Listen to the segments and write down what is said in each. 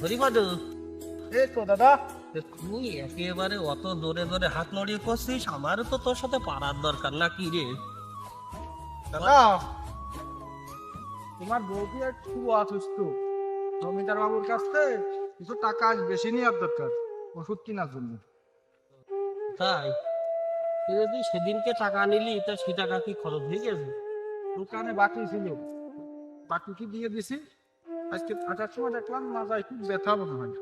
হরিপদ, এই তো দাদা। তুই একেবারে অত জোরে জোরে হাত নড়িয়ে করছিস, আমারও তো তোর সাথে পারার দরকার না কি রে? দাদা, তোমার বউটি একটু অসুস্থ। জমিদার বাবুর কাছ থেকে কিছু টাকা আজ বেশি নেওয়ার দরকার ওষুধ কেনার জন্য। তাই তুই যদি সেদিনকে টাকা নিলি তা সে টাকা কি খরচ হয়ে গেছে? দোকানে বাকি ছিল, বাকি কি দিয়ে দিছি। আজকে আসার সময় দেখলাম মাথায় খুব ব্যথা মনে হয়।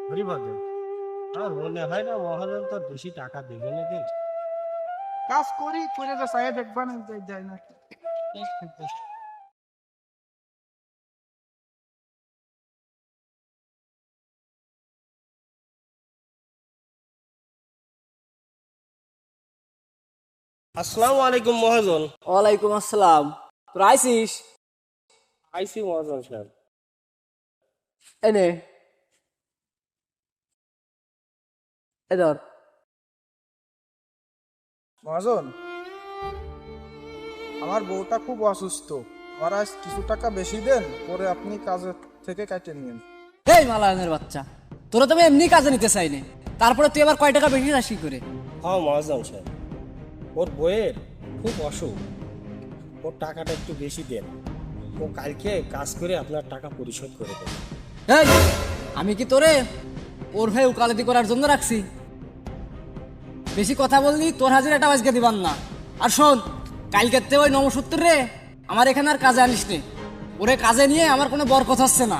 হরিপদ, আমার মনে হয় না মহাজন তোর বেশি টাকা দেবে নাকি। কাজ করি করে যে চাই দেখবা না যায় না। আসসালামু আলাইকুম মহাজন। ওয়ালাইকুম আসসালাম। তোর আইসিস? আইসি মহাজন সাহেব। এনে এ ধর। মহাজন, আমার বউটা খুব অসুস্থ। আমার আজ কিছু টাকা বেশি দেন, পরে আপনি কাজের থেকে কাটে নিন। এই মালায়নের বাচ্চা, তোরা তো আমি এমনি কাজে নিতে চাইনি, তারপরে তুই আবার কয় টাকা বেশি রাশি করে? হ্যাঁ মহাজন সাহেব, ওর বইয়ের খুব অসুখ, ওর টাকাটা একটু বেশি দেন, ও কালকে কাজ করে আপনার টাকা পরিশোধ করে দেবে। এই, আমি কি তোরে ওর ভাই উকালতি করার জন্য রাখছি? বেশি কথা বললি তোর হাজিরাটা আজকে দিবান না। আর শোন, কালকের ওই নমসূত্র রে আমার এখানে আর কাজে আনিস নে। ওরে কাজে নিয়ে আমার কোনো বরকত হচ্ছে না।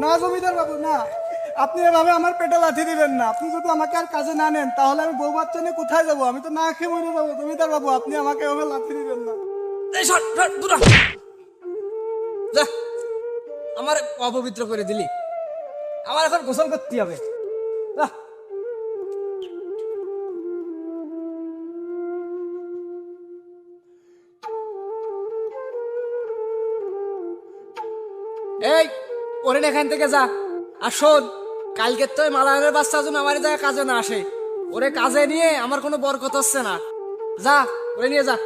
না জমিদার বাবু, না, আপনি এভাবে আমার পেটে লাথি দিবেন না। আপনি যদি আমাকে আর কাজে না নেন তাহলে আমি বউ বাচ্চা নিয়ে কোথায় যাবো? আমি তো না খেয়ে মরে যাবো। জমিদার বাবু, আপনি আমাকে এভাবে লাথি দিবেন না। এই সর, সর, দূর হ। যা, আমার অপবিত্র করে দিলি। আমার এখন গোসল করতে হবে। যা। এই, ওরে এখান থেকে যা। আর শোন, কালকে তো মালায়নের বাচ্চা যেন আমার জায়গায় কাজে না আসে। ওরে কাজে নিয়ে আমার কোনো বরকত হচ্ছে না। যা, ওরে নিয়ে যা।